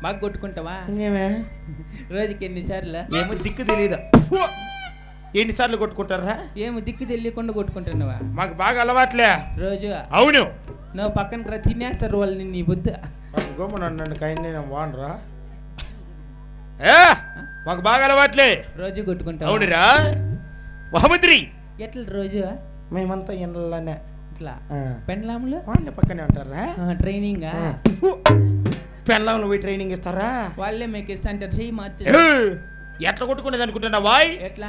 బాగా కొట్టుకుంటావా? ఇంకేమే రోజుకి ఎన్నిసార్లు? ఏమో దిక్కు తెలియదా? ఎన్నిసార్లు కొట్టుకుంటారా? ఏమో దిక్కు తెలియకుండా కొట్టుకుంటున్నావా? మాకు బాగా అలవాట్లే రోజు. అవును. నువ్వు పక్కన రా, తినేస్తారు వాళ్ళు నీ బుద్ధ. నన్ను కైండి నేను బాగుండరా? మాకు బాగా అలవాట్లే, రోజు కొట్టుకుంటావు. అవునురా మహమ్మద్రి. ఎట్లా రోజు? మేమంతా ఇండ్లనే ఇట్లా పెండ్లాములు వాళ్ళ పక్కనే ఉంటారా? ట్రైనింగ్ పెండ్లాములు పోయి ట్రైనింగ్ ఇస్తారా? వాళ్ళే మీకు ఇస్తాంటారు. చెయ్యి మార్చి. ఎట్లా కొట్టుకునేది అనుకుంటున్నా వాయ్? ఎట్లా?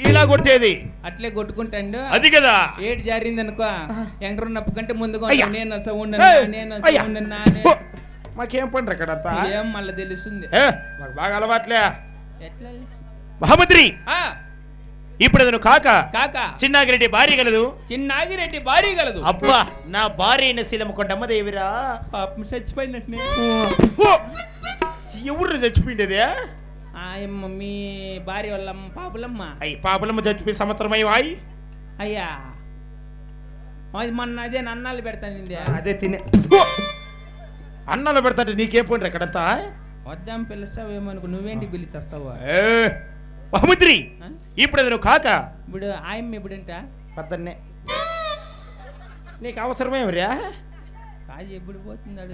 ఇలా కొట్టేది. అట్లే కొట్టుకుంటాండు. అది కదా. ఏడు జారింది అనుకో, ఎంకరున్నప్పు కంటే ముందుగా నేను సౌండ్ మాకేం పండ్రు అక్కడ ఏం మళ్ళీ తెలుస్తుంది. మాకు బాగా అలవాట్లే. ఎట్లా మహమ్మద్రి, ఇప్పుడు అతను కాక చిన్నాగిరెడ్డి భార్య గలదు. చిన్నాగిరెడ్డి భార్య గలదు. అబ్బా, నా భార్య అయిన శీలము కొండమ్మదేవిరా. పాపం చచ్చిపోయినట్టు. ఎవరు చచ్చిపోయిండేది? మీ భార్య వాళ్ళ పాపులమ్మ. పాపులమ్మ చచ్చిపోయి సంవత్సరం అయ్యి. అయ్యా మొన్న అదే అన్నాలు పెడతాను. అదే తినే అన్నాలు పెడతాంటే నీకేం పోయిండ్రు అక్కడంతా? వద్దాం పిలుస్తావేమనుకో, నువ్వేంటి పిలిచేస్తావా? మహమ్మద్రి, ఇప్పుడు అతను కాక ఇప్పుడు ఆయమ్మ ఎప్పుడంట? పద్దన్నే. నీకు అవసరమేమిరా? కాదు ఎప్పుడు పోతున్నాడు?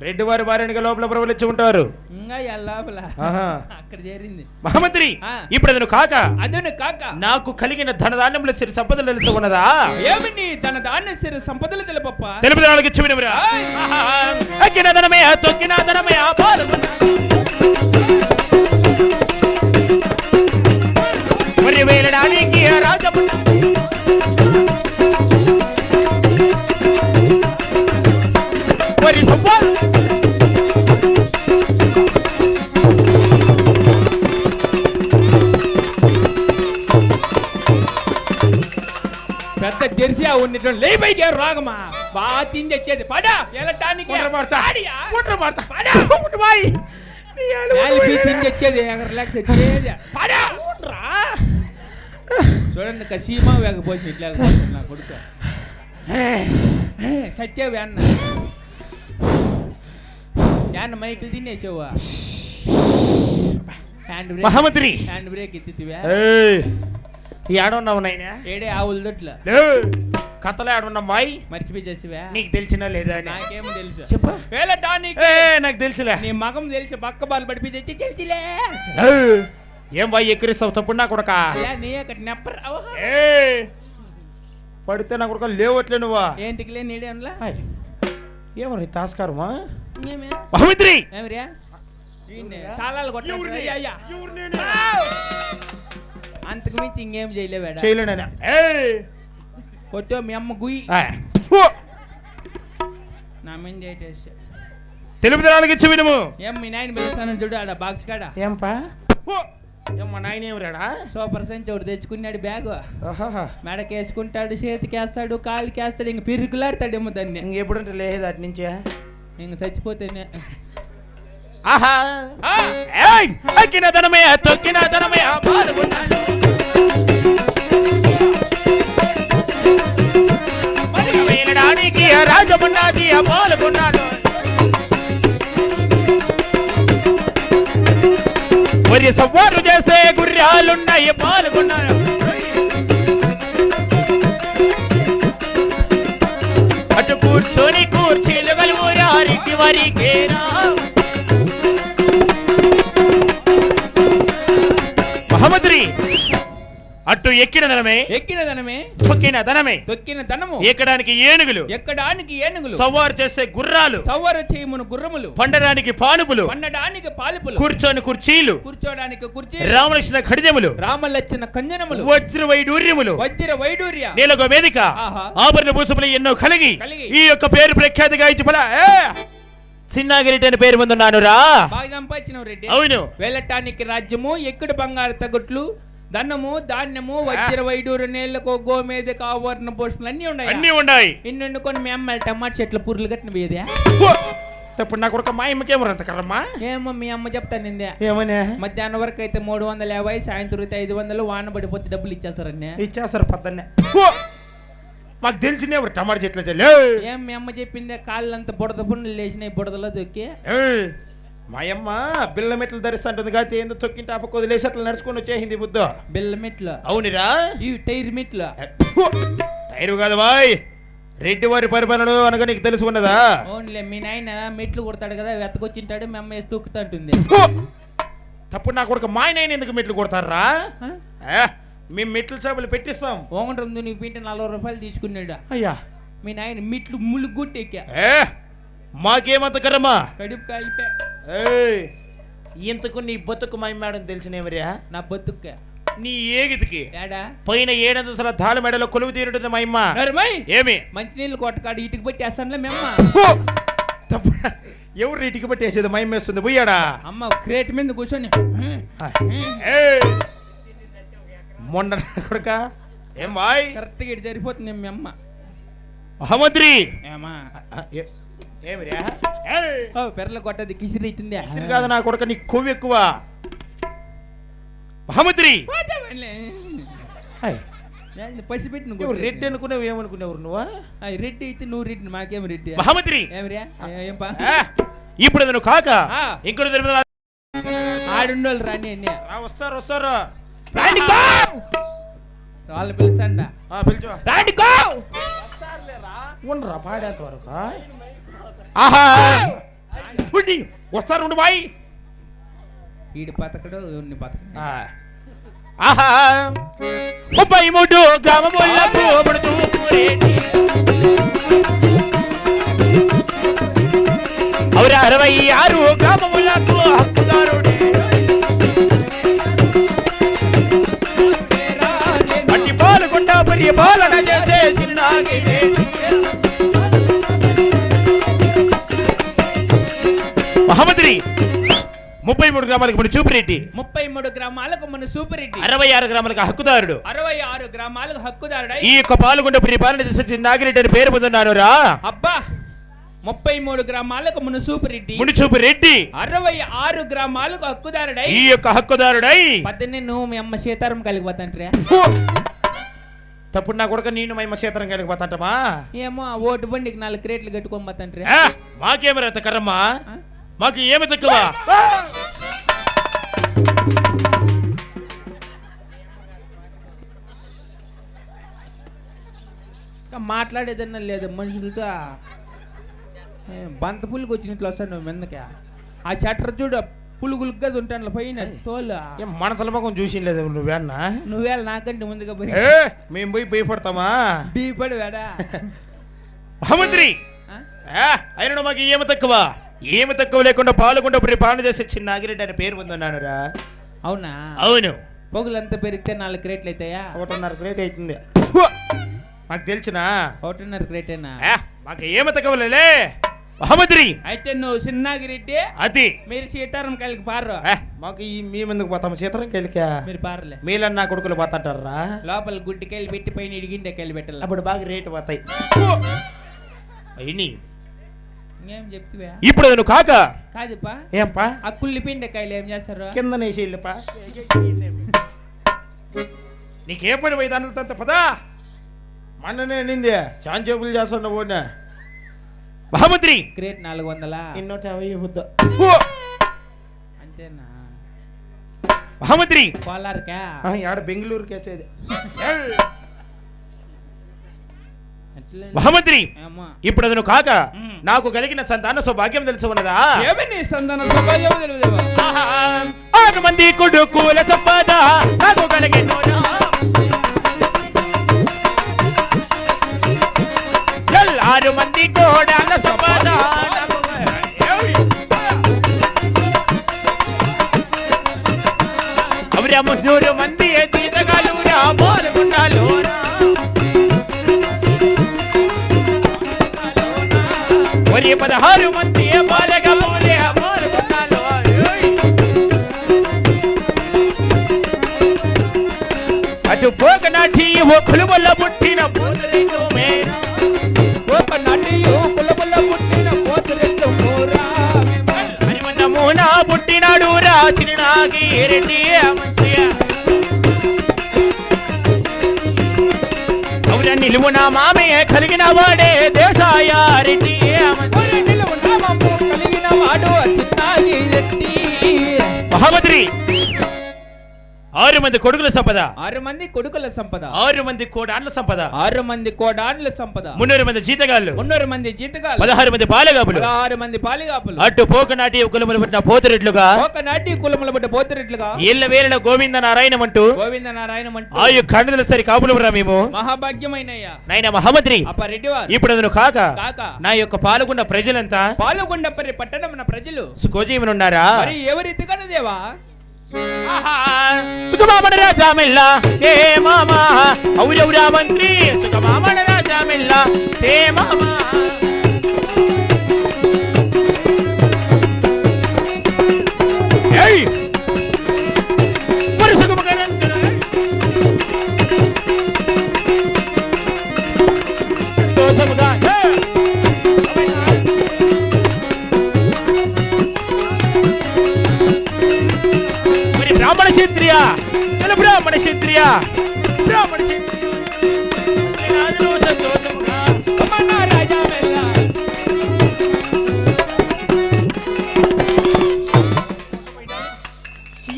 రెడ్డి వారి భార్యనిగా లోపల ప్రవలించి ఉంటారు. ఇంకా లోపల అక్కడ చేరింది. మహమ్మద్రి, ఇప్పుడు అతను కాక నాకు కలిగిన ధనధాన్యముల సిరి సంపదలు తెలుసుకున్నదా? ఏమిటి ధనధాన్య సిరి సంపదలు తెలుపప్ప? తెలుపుదనాలకు ఇచ్చి వినమురా. అక్కిన ధనమే తొక్కిన ధనమే మరి వేలడానికి రాజమున్న మరి సంపాదన పెద్ద జెర్సీ ఉన్నట్టు లేపైకి రాగమా బాగా తిండి వచ్చేది. పడా వెళ్ళటానికి తిండి వచ్చేది. రిలాక్స్ వచ్చేది. పడా చూడండి కసీమా వేగపోతుంది. ఇట్లా నా కొడుకు సచ్చేవి అన్న యాన్న మైకిల్ తినేసావా? మహమ్మద్రి, హ్యాండ్ బ్రేక్ ఎత్తివా? ఏడున్నావు నాయన? ఏడే ఆవుల దొడ్లు కథలో ఏడున్నామ్మాయి? మర్చిపోయి చేసివా? నీకు తెలిసినా లేదా? నాకేమో తెలుసు. చెప్ప. నాకు తెలుసులే. నీ మగం తెలిసి పక్క బాలు పడిపోయి తెచ్చి తెలిసిలే. ఏం బాయ్ ఎక్కిరిస్తావు? తప్పుడు నా కొడక. నీ అక్కడ నెప్పర్ పడితే నా కొడక లేవట్లే నువ్వా? ఏంటికి లే నీడే అనలా? ఏమని తాస్కారమా? మహమ్మద్రి, తాళాలు కొట్ట అంతకు మించి ఇంకేం చేయలేవాడా? కొట్టో మీ అమ్మ గుయ్యి నా మీద తెలుపుదనాలకు ఇచ్చి వినుము. ఏం మీ నాయన పిలుస్తాను చూడు ఆడ బాక్స్ కాడ. ఏంపా మా నాయన ఎవరాడా? సూపర్ సెంచ్ ఒకటి తెచ్చుకున్నాడు బ్యాగ్. మెడకి వేసుకుంటాడు, చేతికి వేస్తాడు, కాలుకి వేస్తాడు. ఇంక పిరుకులాడతాడేమో దాన్ని. ఇంకెప్పుడంటే లేదు అటు నుంచే ఇంక చచ్చిపోతేనే. అక్కిన ధనమే తొక్కిన ధనమే వెళ్ళడానికి రాజమున్నాది పాల్గొన్నాడు. మరి సవారు చేసే గుర్రాలున్నాయి పాల్గొన్నాడు. అటు కూర్చొని కూర్చీలు గలుగురారికి వరికేనా. మహమ్మద్రి, అటు ఎక్కిన ధనమే తొక్కిన ధనము ఎక్కడానికి ఏనుగులు సవారు చేసే గుర్రాలు గుర్రములు పండడానికి పానుపులు కూర్చొని కుర్చీలు రామలక్ష్మణ ఖడ్జములు రామలక్ష్మణ కంజనములు వజ్ర వైడూర్యములు నీలగో వేదిక ఆభరణ భూషములు ఎన్నో కలిగి ఈ యొక్క పేరు ప్రఖ్యాతిగా ఇచ్చి చిన్నాగిరెడ్డి అని పేరు ముందున్నాను రా. బాగా సంపాదించినవు రెడ్డి. అవును. వెళ్ళటానికి రాజ్యము, ఎక్కుడు బంగారు తగట్లు, ధనము, ధాన్యము, వజ్ర వైడూరు, నేళ్లకు గోమేద ఆవరణ పోషణలు అన్ని ఉన్నాయి. ఇన్ని కొన్ని మీ అమ్మాయి టమాటా చెట్ల పుర్రులు కట్టిన వేదా? తప్పుడు నా కొడుకు మా అమ్మకేమో అంత కర్రమ్మా. ఏమో మీ అమ్మ చెప్తాను నిందే. ఏమనే? మధ్యాహ్నం వరకు అయితే 350, సాయంత్రం అయితే 500, వాన పడిపోతే డబ్బులు ఇచ్చేస్తారన్నే. ఇచ్చేస్తారు పద్దన్నే. మాకు తెలిసిన టమాటా చెట్లు ఏం మీ అమ్మ చెప్పిందే కాళ్ళంతా బుడద పుండ్లు లేచినాయి బుడదలో దొక్కి. మా అమ్మ బిల్ల మెట్లు ధరిస్తుంటుంది కాబట్టి ఏందో తొక్కింటే అప్పకు వదిలేసి అట్లా నడుచుకొని వచ్చేసింది బుద్ధ. బిల్ల మెట్లు? అవునిరా, ఇవి టైర్ మెట్లు. టైరు కాదు బాయ్, రెడ్డి వారి పరిపాలన అనగా నీకు తెలిసి ఉన్నదా? అవునులే, మీ నాయన మెట్లు కొడతాడు కదా, వెతకొచ్చింటాడు, మీ అమ్మ వేసి తొక్కుతుంటుంది. తప్పుడు నా కొడుకు మా నాయన ఎందుకు మెట్లు కొడతారా? మేము మెట్లు చేపలు పెట్టిస్తాం. ఓంగంటుంది నీకు పింటే 40 రూపాయలు తీసుకున్నాడు. అయ్యా మీ నాయన మెట్లు ముళ్ళు గుట్టెక్కా. మాకేమంత కర్రమ్మా, కడుపు కాలిపే. ఇంతకు నీ బతుకు మా మేడం తెలిసినేమరియా? నా బతుక్క నీ ఏగితికి ఏడా పైన 700 ధాల మెడలో కొలువు తీరుంటుంది మా అమ్మ. ఏమి మంచినీళ్ళు కొట్టకాడు ఇటుకు పట్టి వేస్తానులే మీ అమ్మ. ఎవరు ఇటుకు పట్టి వేసేది? మా అమ్మ వేస్తుంది పోయాడా? అమ్మ క్రేట్ మీద కూర్చొని మొన్న కొడుక ఏం బాయ్ కరెక్ట్గా ఇటు సరిపోతుంది మీ అమ్మ. మహమ్మద్రి ఏమా ఏమిరా పెరల కొట్టది కిసిరి అవుతుంది. కిసిరి కాదు నా కొడుక, నీ కొవ్వు ఎక్కువ. మహమ్మద్రి పసిపెట్టి నువ్వు రెడ్డి అనుకున్నావు, ఏమనుకునేవారు నువ్వు? రెడ్డి అయితే నువ్వు రెడ్డి, మాకేం రెడ్డి. మహమ్మద్రి ఏమిరా ఏంపా ఇప్పుడు నువ్వు కాక ఇంకోటి ఆడుండోళ్ళు రాని అన్ని వస్తారు వస్తారు వాళ్ళు పిలుసండ ఉండరా పాడేంత వరకు వస్తారు ఉండు బాయ్. ఈడు బతకడు ఉన్ని బతకడు. 33 గ్రామములకు పడుతూ 66 గ్రామములకు హక్కుదారుడే మట్టి పాల్గొండ పరిపాలన చేసే చిన్నాగి మహమ్మద్రి 33 గ్రామాలకు మన చూపిరెడ్డి, 33 గ్రామాలకు మన సూపిరెడ్డి, 66 గ్రామాలకు హక్కుదారుడు, 66 గ్రామాలకు హక్కుదారుడు. ఈ యొక్క పాల్గొండ పరిపాలన చేసే నాగిరెడ్డి అని పేరు పొందున్నాను రా. అబ్బా 33 గ్రామాలకు మన సూపిరెడ్డి, మునిచూపిరెడ్డి 66 గ్రామాలకు హక్కుదారుడై, ఈ యొక్క హక్కుదారుడై పద్దెన్నే నువ్వు మీ అమ్మ సీతారం కలిగిపోతాంట్రా. తప్పుడు నా కొడుక నేను మా అమ్మ సీతారం కలిగిపోతాంటమా? ఏమో ఓటు బండికి 4 క్రేట్లు కట్టుకొని పోతాంట్రా. మాకేమరా కర్రమ్మా, మాకు ఏమి తక్కువ? మాట్లాడేదన్నా లేదు మనుషులతో. బంత పులికి వచ్చినట్లు వస్తాను నువ్వు మెన్నక. ఆ షట్టర్ చూడు పులుగులు కదా ఉంటాను పైన తోలు. మనసుల మొఖం చూసి లేదు నువ్వేనా? నువ్వేళ నాకంటే ముందుగా పోయి మేము పోయి భయపడతామా? భయపడి వేడా మహమ్మద్రి అయినా మాకు ఏమి తక్కువ? ఏమి తక్కువ లేకుండా పాల్గొండ పరిపాలన చేసే చిన్న నాగిరెడ్డి అని పేరు పొందున్నాను రా. అవునా? అవును. పొగులంతా పెరిగితే 4 క్రేట్లు అవుతాయా? 1.5 క్రేట్ అవుతుంది. మాకు తెలిసినా 1.5 క్రేటేనా? మాకు ఏమి తక్కువలే మహమ్మద్రి. అయితే నువ్వు చిన్నాగిరెడ్డి అది మీరు సీతారం కలిగి పారు. మాకు ఈ మేమెందుకు పోతాము సీతారం కలికా? మీరు పారలే, మీలన్నా కొడుకులు పోతాంటారా? లోపల గుడ్డికాయలు పెట్టి పైన ఇడిగిండకాయలు పెట్టాలి, అప్పుడు బాగా రేటు పోతాయి. అయిని ఏం చెప్తివా? ఇప్పుడు నువ్వు కాక కాదుపా ఏంపా ఆ కుళ్ళి పిండకాయలు ఏం చేస్తారు? కింద నేసేళ్ళపా. నీకే పని పోయి దానితో పదా మొన్ననే నింది చాంచేపులు చేస్తున్నావు. మహమ్మద్రి క్రేట్ 400 150 అంతేనా? మహమ్మద్రి కోలార్కా ఆడ బెంగళూరు కేసేది. మహమ్మద్రి ఇప్పుడు నువ్వు కాక నాకు కలిగిన సంతాన సౌభాగ్యం తెలిసి ఉన్నదా? ఏమని సంతాన సౌభాగ్యం తెలియదు? 6 మంది కొడుకుల సంపద నాకు కలిగిన 6 మంది కోడల సంపద 300 మంది జీతగాలురా పాల్గొండాలోరా. 16 మంది బాలగా పోలే పాల్గొండాలో. అటు పోకనాటి ఓ కులువల్ల పుట్టిన పోతరెడ్డు మేరా, పోకనాటి ఓ కులువల్ల పుట్టిన పోతరెడ్డు మోరా. హరివన్నమూన పుట్టినాడు రా చిన్నాగిరెడ్డి మంచిగా. నిలువు నామామే కలిగిన వాడే దేశాయారెడ్డి నిలువు నామము కలిగిన వాడు చిన్నాగిరెడ్డి మహామంత్రి 6 మంది కొడుకుల సంపద 6 మంది కొడుకుల సంపద 6 మంది కోడాన్ల సంపద 6 మంది కోడాన్ల సంపద 300 మంది జీతగాళ్ళు 300 మంది జీతగాళ్ళు 16 మంది పాలగాపులు 16 మంది పాలిగాపులు అటు పోకనాటి కులములు పుట్టిన పోతురెట్లుగా ఒకనాటి కులముల బట్ట పోతురెట్లుగా ఇళ్ళ వేళ గోవింద నారాయణం అంటూ గోవింద నారాయణం అంటూ ఆయు ఖండల సరి కాపులరా మేము మహాభాగ్యమైనయ్యా నాయన మహామంత్రి అప్పారెడ్డి వారు ఇప్పుడు అతను కాక కాక నా యొక్క పాల్గొన్న ప్రజలంతా పాల్గొండపల్లి పట్టణం ప్రజలు సుఖోజీవనున్నారా మరి ఎవరితికను దేవా సుఖమామణ రాజామిల్ల క్షేమమా ఔరౌరా మంత్రి సుఖమామణ రాజామిల్ల క్షేమమా ఏయ్ మరి సుఖమగనంతున దోసముగా బ్రాహ్మణ క్షత్రియ బ్రాహ్మణ క్షత్రియ బ్రాహ్మణ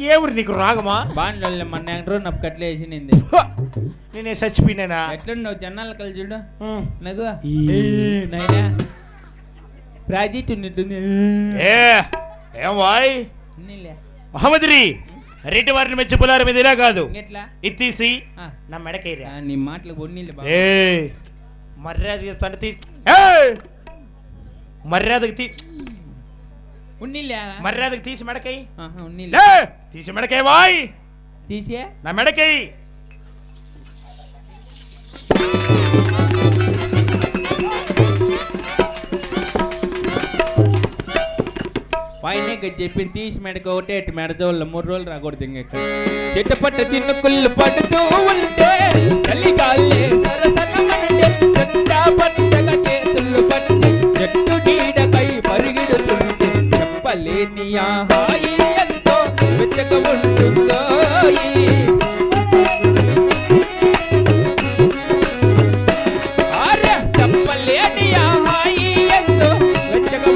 ఏవురు నీకు రాగమా బాండ్ల మన ఎంట్రో నాకు కట్లే వేసినింది నేనే చచ్చిపోయినా ఎట్లున్నావు జనాలు కలిసి చూడు నాకు నైనా ప్రాజెక్ట్ ఉన్నట్టుంది ఏం వాయ్ మహమ్మద్రి రెడ్డి వారిని మెచ్చి పులారి మీద ఇలా కాదు ఇది తీసి నా మెడకేరా నీ మాటలకు ఒన్నీళ్ళు మర్యాద తండ్రి తీసి మర్యాదకి మర్యాదకి తీసి మెడకై తీసి మెడకై వాయ్ తీసే నా మెడకై పైన చెప్పింది తీసి మెడకు ఒకటే మెడ చోళ్ళ 3 రోజులు రాకూడదు ఇంకెక్కడ చెట్టు పట్ట చిన్న కుళ్ళు పడుతూ ఉంటే చలిగాలే సరసనమంటే చెట్ట పట్టగా చేతులు పట్టి చెట్టు నీడకై పరిగెడుతుంటే చెప్పలేని ఆ హాయి ఎంతో వెచ్చగా ఉంటుందో చెప్పలేని ఆ హాయి ఎంతో వెచ్చగా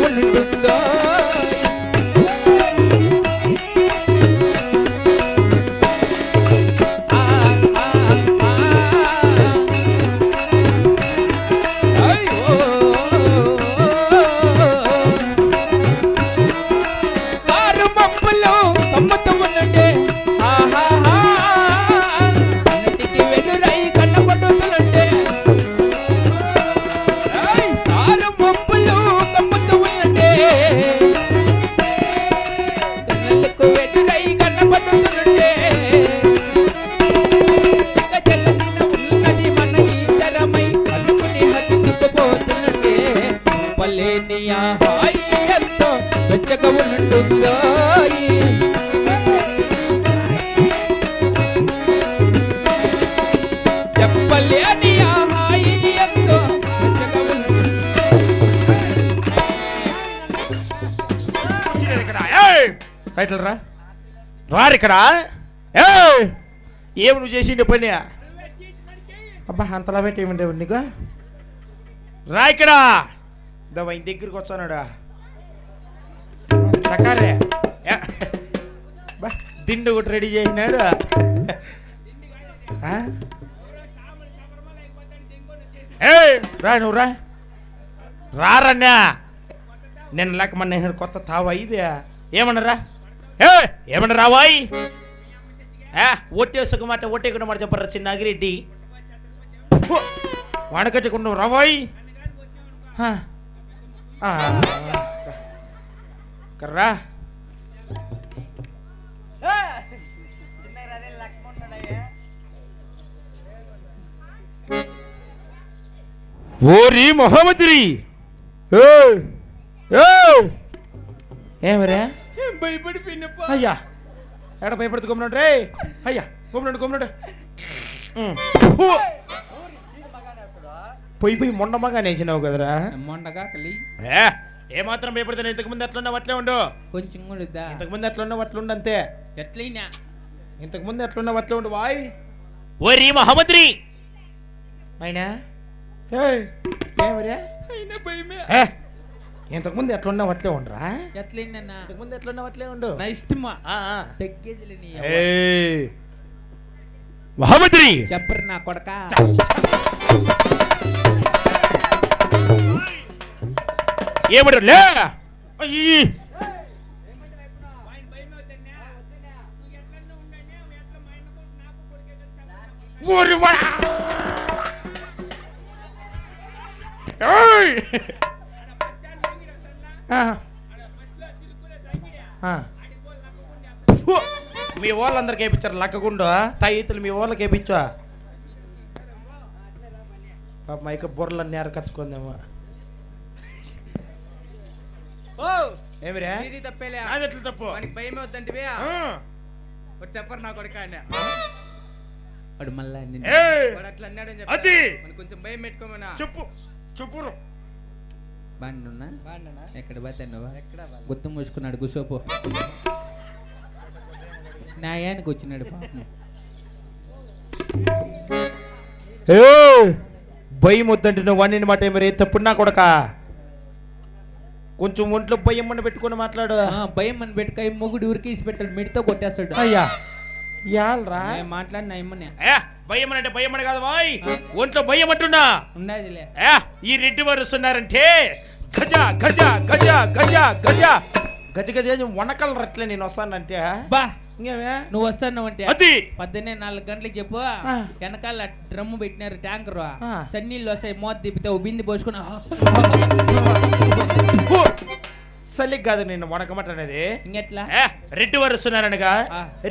ఉంటుందో రారిక్కడ ఏమి నువ్వు చేసిండే పని అబ్బా అంతలా పెట్టి ఏమంటే నీకు రా ఇక్కడ దవ్వ దగ్గరికి వచ్చానాడా చకారే బా దిండు ఒకటి రెడీ చేసినాడు రా నువ్వు రారన్నా నేను లేక మన కొత్త తావా ఇదే ఏమన్నారా ఏమన్నా రావాయి ఒట్టేసుకు మాట ఒట్టేకుండా మాట చెప్పరా చిన్నాగిరెడ్డి వాడకచ్చకుండా రావాయి కర్రా ఓరి మొహమ్మద్రి ఏమరా భయపడిపోయినప్ప అయ్యా ఎక్కడ భయపడుతు గమ్మున్నాడు రే అయ్యా గమ్మున్నాడు పోయి మొండమ్మగా నేసినావు కదరా మొండగా కలి ఏమాత్రం భయపడతాను ఇంతకు ముందు ఎట్లున్నావు అట్లే ఉండు కొంచెం కూడా ఇంతకు ముందు ఎట్లున్నావు అట్లుండు అంతే ఎట్లయినా ఇంతకు ముందు ఎట్లున్నావు అట్లే ఉండు వాయ్ ఓరి మహమ్మద్రి అయినా ఏమరే అయినా భయమే. ఇంతకుముందు ఎట్లున్నావు అట్లే ఉండరా? ఎట్లయిందన్నా? ఇంతకుముందు ఎట్లున్నావు అట్లే ఉండు. నా ఇష్టమా తగ్గేదిలే నీ మహామంత్రి చెప్పరు నా కొడక. ఏమడు లే అయ్యి మీ వాళ్ళందరికి వేయించారు లక్కకుండా తాయితులు మీ వాళ్ళకి వేయించా పాప మైక బుర్రలన్నీ ఎరకచ్చుకుందేమో. ఏమిరా ఇది తప్పేలే అదెట్లా తప్పు మనకి భయం వద్దంటివే చెప్పరు నా కొడుక వాడు మళ్ళా వాడు అట్లా అన్నాడు అని అది చెప్పి కొంచెం భయం పెట్టుకోమన్నా. చెప్పు చెప్పురు బాగున్నా ఎక్కడ పోతే నువ్వు గుర్తు మూసుకున్నాడు కూసోపో. న్యాయానికి వచ్చినాడు పాపం. భయం వద్దంటే నువ్వు అన్ని మాట మరి తప్పుడు నా కొడక. కొంచెం ఒంట్లో భయం అని పెట్టుకుని మాట్లాడు. భయం అని పెట్టుక మొగుడు ఊరికి పెట్టాడు మిడితో కొట్టేస్తాడు. అయ్యా యాల్రా మాట్లాడిన ఇమ్మనే భయం అంటే భయం అని కాదు బాయ్, ఒంట్లో భయం అంటున్నా ఉన్నదిలే. ఈ రెడ్డి వారు వస్తున్నారంటే గజ గజ గజ గజ గజ గజ గజ వనకలరు అట్లే నేను వస్తానంటే బా ఇంకేమే నువ్వు వస్తానంటే అది పొద్దున్నే 4 గంటలకు చెప్పు. వెనకాల డ్రమ్ము పెట్టినారు ట్యాంకర్ సన్నీళ్ళు వస్తాయి. మోత తిప్పితే బింది పోసుకుని సలిగ్ కాదు నేను వనకమంటనేది. ఇంకెట్లా రెడ్డి వారు వస్తున్నారనగా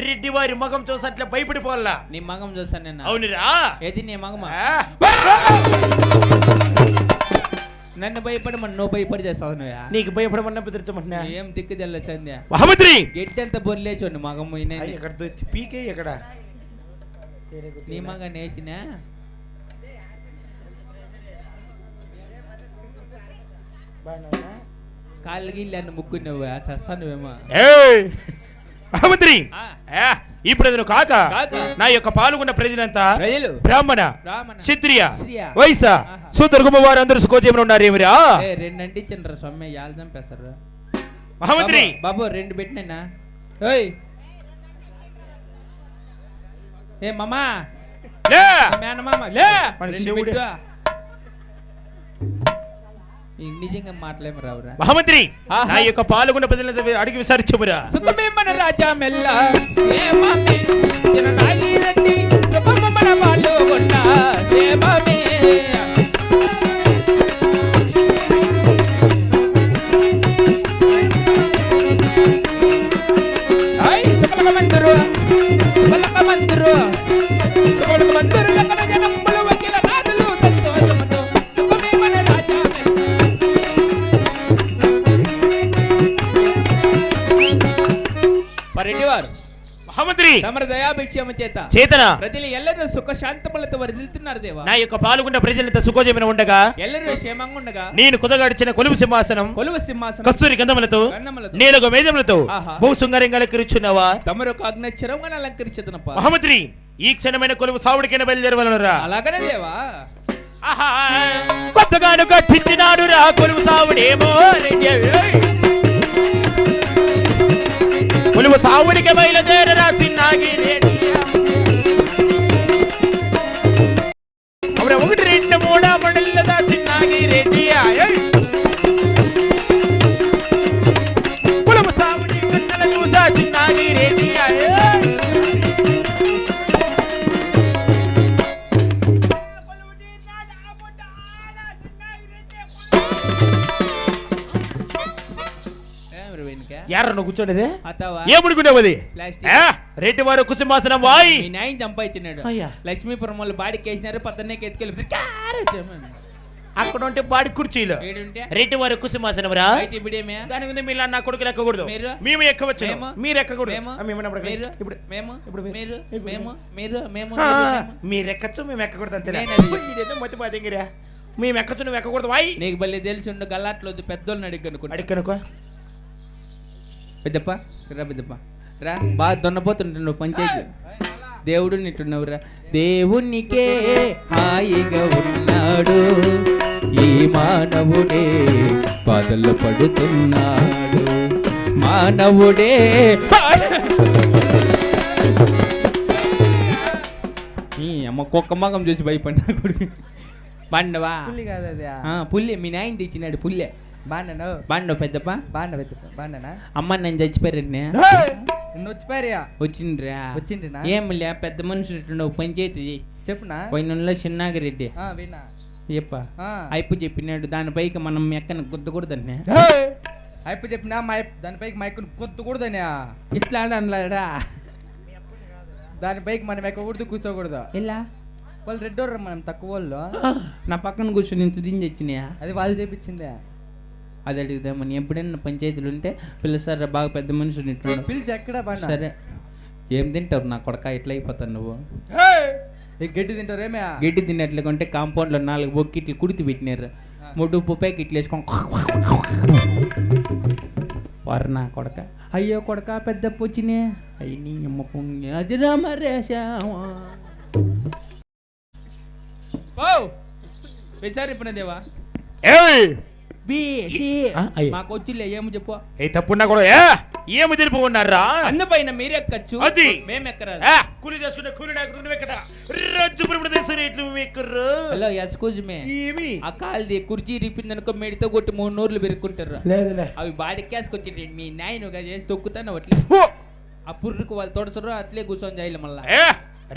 రెడ్డి వారి మగం చూసి అట్లా భయపడిపోవాలా. నీ మగం చూస్తాను నేను. అవునురా ఏది నీ మగమా? నన్ను భయపడమని నువ్వు భయపడి చేస్తావు. నువ్వు నీకు భయపడమన్నా బెదిరించమన్నా ఏం దిక్కు తెల్ల సంధ్య మహామంత్రి గెట్టెంత బొర్లేచండి మగం ఎక్కడ పీకే ఎక్కడ నీ మగ నేసిన కాళ్ళు గిల్లి అన్న ముక్కు నువ్వు చస్తానువేమో. మహామంత్రి ఇప్పుడు నువ్వు కాక నా యొక్క పాల్గొన్న ప్రజలంతా బ్రాహ్మణ క్షత్రియ వైశ్య శూద్రగుమ వారు అందరూ సుఖోజీవనం ఉన్నారు. ఏమిరా 2 అంటించండి సొమ్మె యాళ్ళు చంపేస్తారు. మహామంత్రి బాబు 2 పెట్టినా. ఏ మామా మేనమామ లే నిజంగా మాట్లాడేమి రావురా. మహామంత్రి నా యొక్క పాల్గొన్న ప్రజలంతా అడిగి విచారించమురా. సుఖమేమన రాజా మెల్ల సేమమే చిరనాగి రెడ్డి సుఖమన వాళ్ళు ఉన్న సేమమే ఐ సుఖమందరు సుఖమందరు సుఖమందరు లకన జనముల వకిల నాదులు సంతోషముతో సుఖమేమన రాజా రెడ్డివారు మహామంత్రి తమరి దయాభిక్షేమ చేత చేతన ప్రజలు ఎల్లరూ సుఖ శాంతములతో వరిదిల్తున్నారు దేవా. నా యొక్క పాల్గొన్న ప్రజలంతా సుఖోజీవనం ఉండగా ఎల్లరూ క్షేమంగా ఉండగా నేను కుదగాడిచిన కొలువు సింహాసనం కస్తూరి గంధములతో నీలగ మేధములతో బహు శృంగారంగా అలంకరించున్నావా. తమరు ఒక అగ్నచ్చరంగా అలంకరించదనప్ప. మహామంత్రి ఈ క్షణమైన కొలువు సావుడికైనా బయలుదేరవలనరా. అలాగనే దేవా. కొత్తగాను కట్టించినాడు రా కొలువు సావుడేమో. కొలువు సావుడికి బయలుదేరరా చిన్నాగి రెడ్డి. 1 2 3 మండలదా చిన్నాగి రెడ్డి. కొలువు సావుడి కన్నల చూసా చిన్నాగి రెడ్డి. యారు నువ్వు కూర్చోండి ఏమనుకునేవది రెడ్డి వారు కుసింహాసనం వాయి న్యాయం చంపాయిచ్చినాడు. లక్ష్మీపురం వాళ్ళు బాడీకి వేసినారు. పొద్దున్నే ఎత్తుకెళ్ళి అక్కడ ఉంటే బాడి కుర్చీలో రెడ్డి వారు కుసింహాసనం రా. దాని మీద మీరు నా కొడుకు ఎక్కకూడదు. మేము ఎక్కవచ్చు మీరు ఎక్కకూడదు. మీరు ఎక్కచ్చు మేము ఎక్కకూడదు అంతే. మతి బాధింగిరా మేము ఎక్కచ్చు నువ్వు ఎక్కకూడదు. వాయి నీకు బల్లి తెలిసి ఉండు గల్లాట్లో పెద్దోళ్ళని అడిగనుకో. పెద్దప్ప రా పెద్దప్ప రా బాగా దొన్నపోతుంటే నువ్వు పంచాయతీ దేవుడు నిట్టున్నవురా. దేవునికే హాయిగా ఉన్నాడు, ఈ మానవుడే బాధలు పడుతున్నాడు. మానవుడే ఈ అమ్మ కుక్క మగం చూసి భయపడినా కొడుకు. బండవా పుల్లి కాదు అది. పుల్లె మీ నాయన తెచ్చినాడు పుల్లె. బాండను బండ పెద్దప్ప బాండనా అమ్మ నేను చచ్చిపోయారండి. నిన్ను వచ్చిపోయారియా? వచ్చిండ్రా వచ్చిండ్రినా? ఏమిలే పెద్ద మనుషులు పంచాయతీ చెప్పునా? పోయినలో చిన్నాగిరెడ్డి విన్నా చెప్ప అయిపు చెప్పినాడు దానిపైకి మనం ఎక్కన గుద్దకూడదండి. అయిపో చెప్పినా దానిపైకి మైకును గుద్దకూడదనే. ఇట్లా అనలాడా దానిపైకి మనం ఎక్కకూడదు, కూర్చోకూడదు. ఇలా వాళ్ళు రెడ్డోర్ర మనం తక్కువ వాళ్ళు. నా పక్కన కూర్చొని ఇంత దించి వచ్చినాయా? అది వాళ్ళు చేపించిందే. అది అడుగుదామని ఎప్పుడైనా పంచాయతీలు ఉంటే పిలుస్తారా బాగా పెద్ద మనుషులు ఇట్లా పిలిచి ఎక్కడ బండ? సరే ఏం తింటావు నా కొడక ఇట్లా అయిపోతాను నువ్వు. గడ్డి తింటారేమే? గడ్డి తిన్నట్లు కొంటే కాంపౌండ్లో 4 బొక్కిట్లు కుడితి పెట్టినారు. 3 ఉప్పు ప్యాకెట్లు వేసుకొని వారు నా కొడక. అయ్యో కొడక పెద్ద పొచ్చినే అయ్యి నీ అమ్మ పుణ్య అజరామరేశావా విసారి ఇప్పుడు దేవా మాకు వచ్చిలే ఏమి చెప్పు. ఏ తప్పున్నా కూడా ఏమి తెలుపు ఉన్నారా? అన్న పైన మీరెక్కచ్చు, అది మేమెక్కరాదు. కూలి చేసుకుంటే కూలి నాకుడు ఎక్కడ రజ్జుపుడు దేశం ఎట్లు ఎక్కరు. హలో ఎస్కూజ్ మే, ఏమి ఆ కాల్ది కుర్చీ రిపింది అనుకో మెడితో కొట్టి 3 నూర్లు పెరుక్కుంటారు. లేదులే అవి బాడీకేసుకొచ్చి మీ నాయనగా చేసి తొక్కుతాను అట్లే. ఆ పుర్రుకు వాళ్ళు తొడసరు అట్లే కూర్చొని చేయాలి మళ్ళా.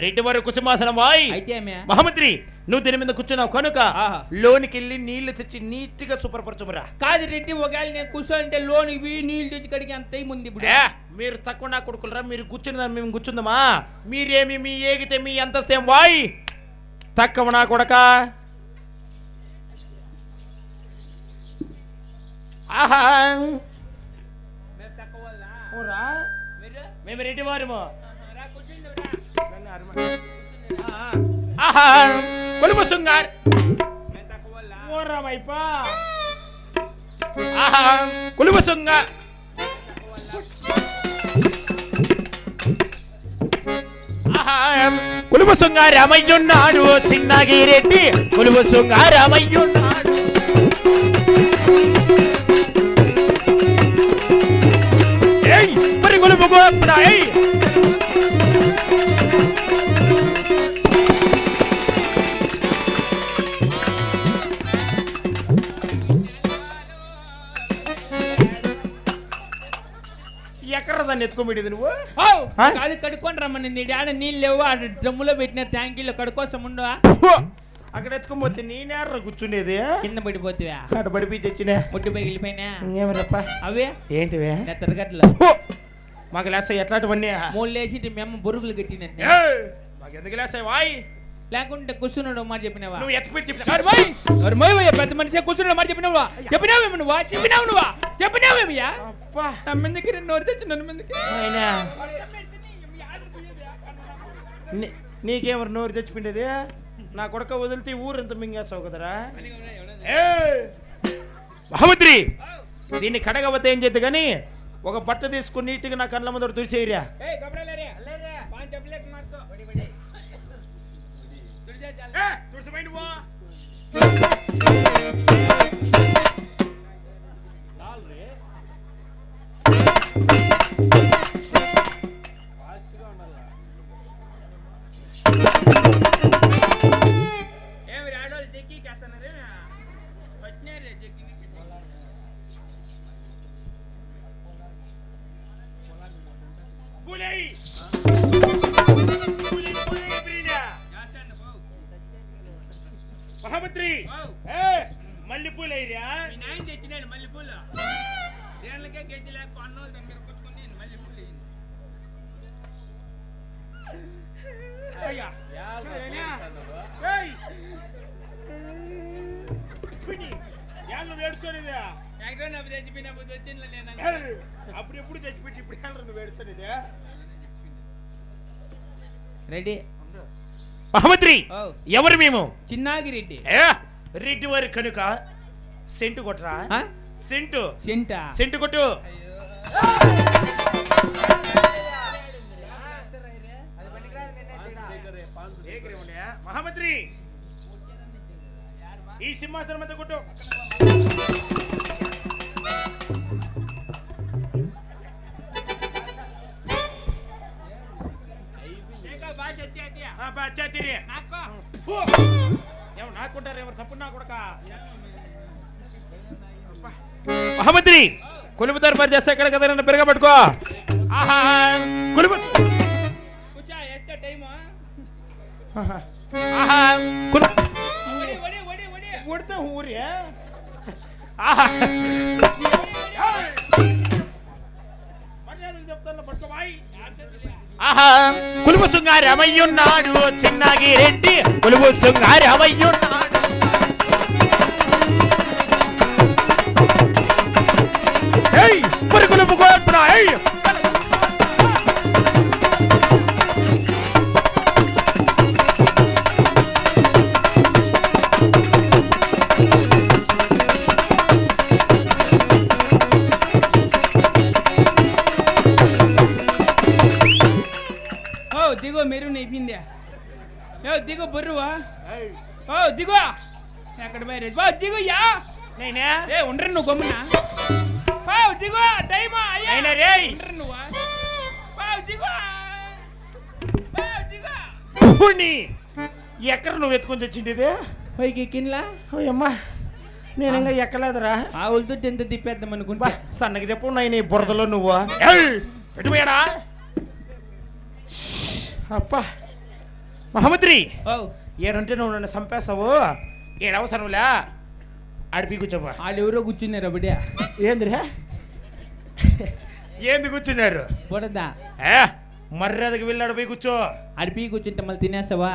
రెడ్డి వారి కుసుమాసనం వాయ్. అయితే మహామంత్రి నువ్వు దీని మీద కూర్చున్నావు కనుక లోనికి వెళ్ళి నీళ్లు తెచ్చి నీట్ గా శుభ్రపరచుమరా. కాదు రెడ్డి ఒకవేళ నేను కూర్చోంటే లోనికి నీళ్ళు తెచ్చి కడిగి అంత ముందు ఇప్పుడు. మీరు తక్కువ నా కొడుకులరా, మీరు కూర్చుని మేము కూర్చుందామా? మీరేమి మీ ఏగితే మీ అంతస్తేం వాయ్ తక్కువ నా కొడక. ఆహా మేము రెడ్డి వారము. కొలుపు శృంగార్ కొలుపు శృంగార్ కొలుపు శృంగార్ రామయ్యున్నాడు చిన్నగిరెడ్డి. కొలుపు శృంగార్ రామయ్యున్నాడు. మరి కొలుపు గోపుడా ఎక్కడ దాన్ని ఎత్తుకోబెట్టేది నువ్వు? అది కడుక్కొని రమ్మని ఆడ నీళ్ళు లేవు, ఆడ డ్రమ్ములో పెట్టిన ట్యాంకీలో కడుకోసం ఉండవా? అక్కడ ఎత్తుకోపోతే నేనేర్ర కూర్చునేది కింద పడిపోతావా? అక్కడ పడిపోయి తెచ్చినా ముట్టి పగిలిపోయినా ఏమరప్ప అవే ఏంటివే నెత్తరగట్లు మాకు లేసా ఎట్లాంటివన్నీ 3 లేచి మేము బొరుగులు కట్టినట్టు. మాకు ఎందుకు లేసాయి వాయ్? లేకుంటే కూర్చున్నాడు మాట చెప్పినావా? నువ్వు ఎత్తుపెట్టి పెద్ద మనిషి కూర్చున్నాడు మాట చెప్పినావా? చెప్పినావేమి నువ్వా? చెప్పినావేమయ్యా? నా మీదకి 2 నోరు తెచ్చి నన్ను మీదకి నీకేమరు నోరు తెచ్చిపిండేది? నా కొడుక వదిలితే ఊరంతా మింగేస్తావు కదరా. మహామంత్రి దీన్ని కడగబోతే ఏం చేద్దు కానీ ఒక బట్ట తీసుకుని నీట్గా నా కళ్ళ ముందర తుడిచేయరా. మహామంత్రి మల్లెపూలు అయ్యా తెచ్చినాడు మల్లెపూలు దేనికే గెజ్జి లేక అన్నోళ్ళు దగ్గర కొట్టుకుని మల్లెపూలు అప్పుడు ఎప్పుడు తెచ్చిపెట్టి ఇప్పుడు నువ్వు ఏడుస్తానిదే. రెడీ మహామంత్రి ఎవరు మేము? చిన్నాగిరెడ్డి. రెడ్డి వారి కనుక సెంటు కొట్టరా. సెంటు కొట్టు. సింహాసనం మీద కొట్టు. నాకుంటారు ఎవరు తప్పుడు నా కొడక. మహామంత్రి కొలుపు దర్బారు చేస్తే ఎక్కడ కదా నన్ను పెరగ పట్టుకో. ఆహా కొలుపు కొడితే ఊరి మర్యాదలు చెప్తాను పట్టుకోబాయి. ఆహా కొలుపు శృంగారి అమయ్యున్నాడు చిన్నగి రెడ్డి. కొలుపు శృంగారి అమయ్యున్నాడు. కొలుపు కోర్పురా. దిగో మెరు అయిపోయింది. దిగు బొర్రువా. దిగు ఎక్కడ బయట దిగు యా నేనే ఉండరు నువ్వు గమ్మునా. దిగు టైమా నువ్వా. ఎక్కడ నువ్వు ఎత్తుకొని తెచ్చింది పైకి కిన్లా. అమ్మా నేను ఇంకా ఎక్కలేదురా. ఆవులతో ఎంత తిప్పేద్దాం అనుకుంటా. సన్నకి తెప్పు నీ బురదలో నువ్వు పెట్టుపోయాడా. అప్పా మహామంత్రి ఏడంటే నువ్వు నన్ను చంపేస్తావు. ఏడవసరంలే ఆడిపి కూర్చోబా. వాళ్ళు ఎవరో కూర్చున్నారు అప్పుడే. ఏందిరా ఏంది కూర్చున్నారు. పొడదా మర్యాదకి వెళ్ళాడు పోయి కూర్చో. అడిపి కూర్చుంటే మళ్ళీ తినేస్తావా.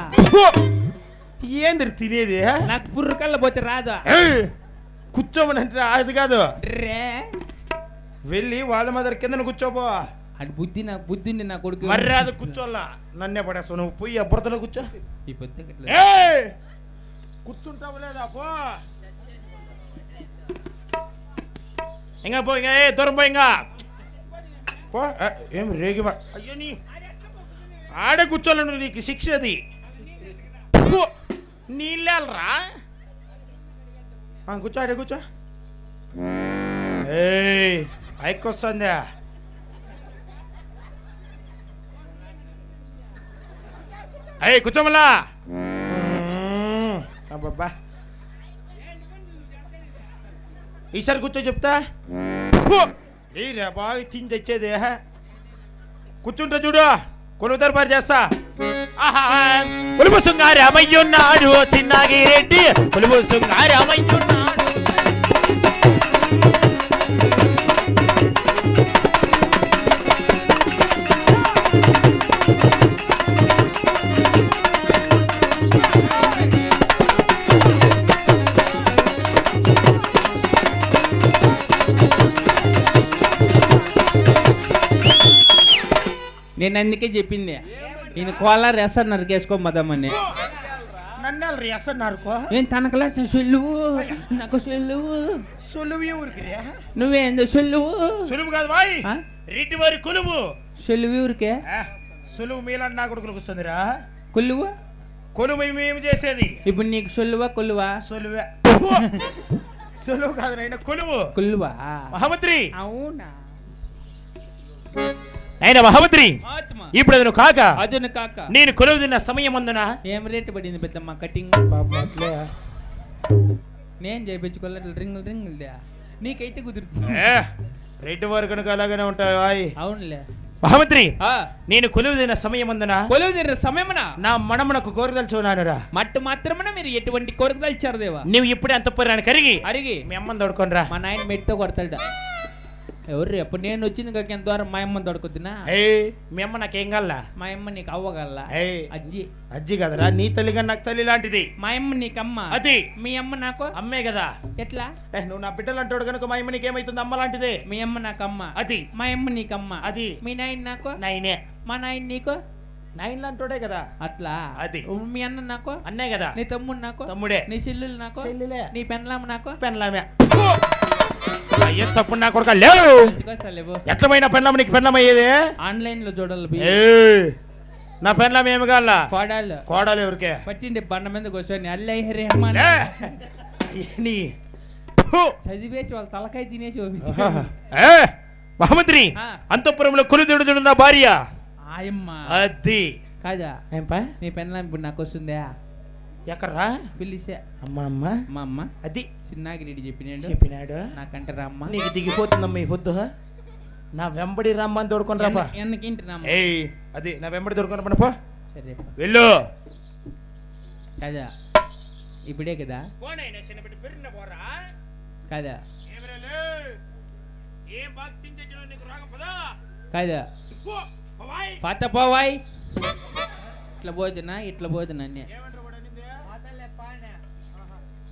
ఏంది తినేది. నాకు పుర్రకల్లా పోతే రాదు. కూర్చోమని అంటే అది కాదు. రే వెళ్ళి వాళ్ళ మదర్ కింద కూర్చోబో. అది బుద్ధి నాకు బుద్ధి ఉంది నా కొడుకు. మర్యాద కూర్చోల్లా. నన్నే పడేస్తావు నువ్వు. పోయి అబ్బురతలో కూర్చో. ఈ పొద్దు కూర్చుంటావు లేదా పో. ఇంకా పో. ఇంకా దూరం పో. ఇంకా పో. ఏం రేగి అయ్యో నీ ఆడ కూర్చోలేను. నీకు శిక్ష అది. నీళ్ళరా కూర్చో. ఆడే కూర్చో. ఐకొస్తుందా. అయ్యి కూర్చోమలా. అబ్బబ్బా ఈసారి కూర్చో చెప్తా. రే బాగా తిని తెచ్చేది. కూర్చుంటా చూడు. కొలువు దర్బారు చేస్తా. కొలుపు శృంగారి అమయ్యున్నాడు చిన్నగి రెడ్డి. కొలుపు శృంగారి అమయ్యున్నాడు. నేను అందుకే చెప్పింది ఈయన కోలారు ఎసరు నరికేసుకోమదామని. నన్ను ఎసరు నరుకో. ఏం తనకలా సొల్లువు నాకు సొల్లువు. సొలువు ఊరికి నువ్వేందో సొల్లువు. సులువు కాదు బాయ్. రెడ్డి వారి కొలువు. సొల్లువు ఊరికే. సులువు మీలాంటి నా కొడుకులకు వస్తుందిరా. కొల్లువు కొలువు మేము చేసేది. ఇప్పుడు నీకు సొల్లువా కొల్లువా. సొలువే. సులువు కాదు నాయన కొలువు. కొల్లువా మహామంత్రి. అవునా నాయన మహామంత్రి. ఇప్పుడు అదను కాక అదను కాక నేను కొలువు తిన్న సమయం అందున ఏం రేటు పడింది పెద్దమ్మ కటింగ్. నేను చేయించుకోలేదు. రింగులు రింగులు నీకైతే కుదురుతుంది. రెడ్డి వారు కనుక అలాగనే ఉంటాయి. అవునులే మహామంత్రి. నేను కొలువు తిన్న సమయం అందున కొలువు తిన్న సమయమున నా మనమునకు కోరిదలుచున్నానురా. మట్టు మాత్రమే మీరు ఎటువంటి కోరికదలిచారు దేవా. నువ్వు ఇప్పుడే అంత పొరాన్ని కరిగి అరిగి మీ అమ్మని తోడుకోనరా. మా నాయన మెట్తో కొడతాడు. ఎవరు ఎప్పుడు నేను వచ్చింది కాక ఎంత ద్వారా మా అమ్మని తోడుకొద్దునా. మీ అమ్మ నాకేం గల్లా. మా అమ్మ నీకు అవ్వగల్లా. అజ్జి అజ్జి కదరా. నీ తల్లి కన్నా నాకు తల్లి లాంటిది. మా అమ్మ నీకు అమ్మ. అది మీ అమ్మ నాకు అమ్మే కదా. ఎట్లా నువ్వు నా బిడ్డలు అంటాడు కనుక మా అమ్మ నీకేమైతుంది అమ్మ లాంటిదే. మీ అమ్మ నాకు అమ్మ. అది మా అమ్మ నీకు అమ్మ. అది మీ నాయన నాకు నాయనే. మా నాయన నీకు నాయన లాంటోడే కదా. అట్లా అది మీ అన్న నాకు అన్నే కదా. నీ తమ్ముడు నాకు తమ్ముడే. నీ చెల్లెలు నాకు చెల్లెలే. నీ పెన్లామ నాకు పెన్లామే. అయ్యో తప్పుడు నా కొడుక లేవు. ఎట్లమైనా పెన్లామ నీకు పెన్లామ అయ్యేది. ఆన్లైన్ లో చూడాలి. నా పెన్లామ ఏమి కావాలా. కోడాలు కోడాలు ఎవరికే పట్టిండి బండ మీద కూర్చొని అల్లై రెహమాన్ నీ చదివేసి వాళ్ళ తలకాయ తినేసి మహమ్మద్ని అంతఃపురంలో కొలుదుడు నా భార్య ఆయమ్మ అది కాదా ఏంపా నీ పెన్లా ఇప్పుడు నాకు వస్తుందా ఎక్కడ్రా పిలిచా అమ్మ అమ్మ మా అమ్మ అది చిన్నాకి నీటి చెప్పినాడు నాకంటారా అమ్మ నీకు దిగిపోతుందమ్మా ఈ పొద్దు నా వెంబడి రమ్మని తోడుకొని రాపా ఎన్నకింటి ఏయ్ అది నా వెంబడి దొరుకుని పనపో సరే వెళ్ళు కాదా ఇప్పుడే కదా కాదా కాదా పాత పోవాయ్ ఇట్లా పోతున్నా అన్నీ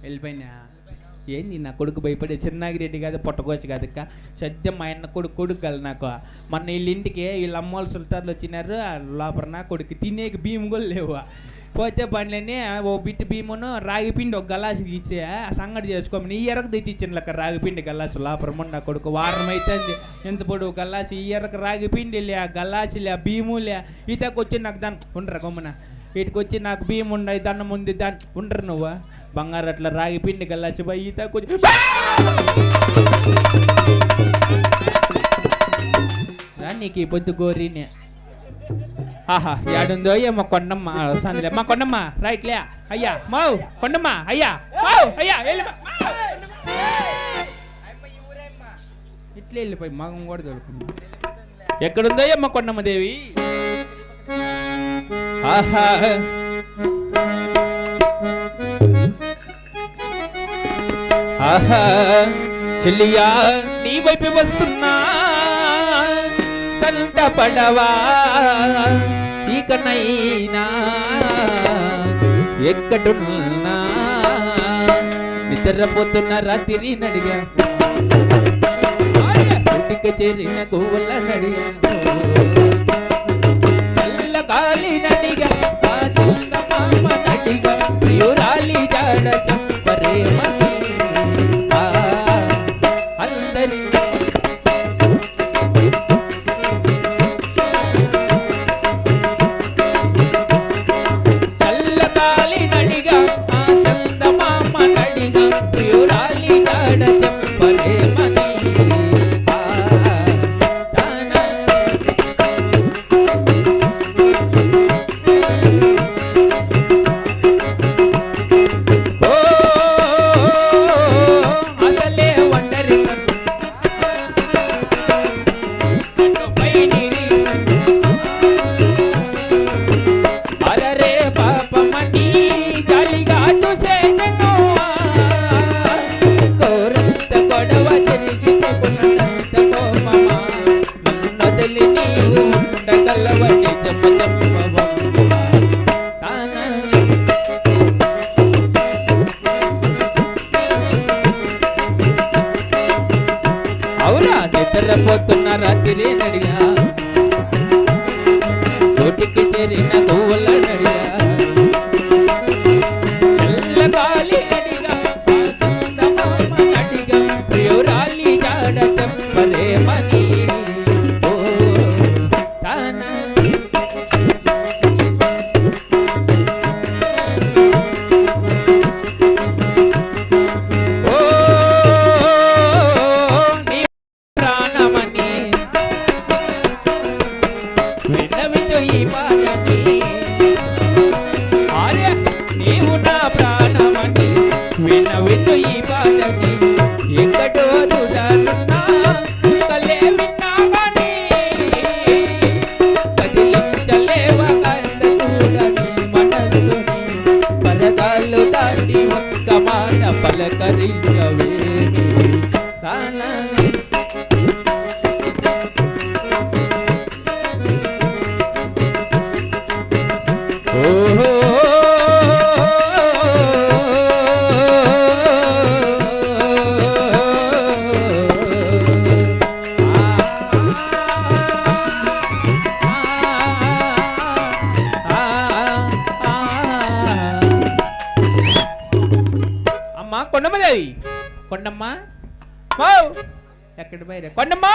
వెళ్ళిపోయినా ఏంది నా కొడుకు భయపడే చిన్నాగిరెడ్డి కాదు పొట్టకోసి కాదక్క సద్యం మా అన్న కొడుకు కల నాకు మొన్న వీళ్ళింటికి వీళ్ళ అమ్మోళ్ళు సుల్తాన్లు వచ్చినారు లోపల నా కొడుకు తినేకి బియ్యం కూడా లేవు పోతే బండ్లన్నీ ఓ బిట్టు బియ్యమును రాగిపిండి ఒక గలాసు ఇచ్చే సంగటి చేసుకోమని ఈ ఎరకు తెచ్చిచ్చిన లెక్క రాగిపిండి గల్లాసు లోపల నా కొడుకు వారం అయితే ఎంత పొడు గల్లాసు ఈ ఎరకు రాగిపిండి లే గల్లాసు లే బియ్యము లే ఇతకు వచ్చి నాకు దాన్ని ఉండరా గమ్మున వీటికి వచ్చి నాకు బియ్యం ఉండయి దన్నం ఉంది దాన్ని ఉండరు నువ్వు బంగారు అట్లా రాగి పిండి కల్లాసి పోయి ఈత కొంచెం నీకు ఈ పొద్దు గోరీనే ఆహా ఏడుందో ఏమో కొండమ్మ వస్తుందిలే మా కొండమ్మ రైట్లే అయ్యా మౌ కొండమ్మ అయ్యా అయ్యా ఇట్లా వెళ్ళిపోయి మగం కూడా దొరుకుతుంది ఎక్కడుందో ఏమో కొండమ్మ దేవి ఆహా ఆహా చెల్లియా నీ వైపు వస్తున్నా కంట పడవా ఇకనైనా ఎక్కడున్నా నిద్రపోతున్న రాత్రి నడిగా ఇంటికి చేరిన గోవల నడిగా చల్ల గాలి నడిగా మామ నడిగా ప్రియురాలి జాడ చంపరే నిద్రపోతున్న రాత్రి నడిగా నోటికి చేరిన గోవల నడిగా చల్లగాలి నడిగా నడిగా ప్రియురాలి జాడ చెప్పలేమని ఓ తానా కొండమ్మదేవి కొండమ్మ ఎక్కడ బయట కొండమ్మ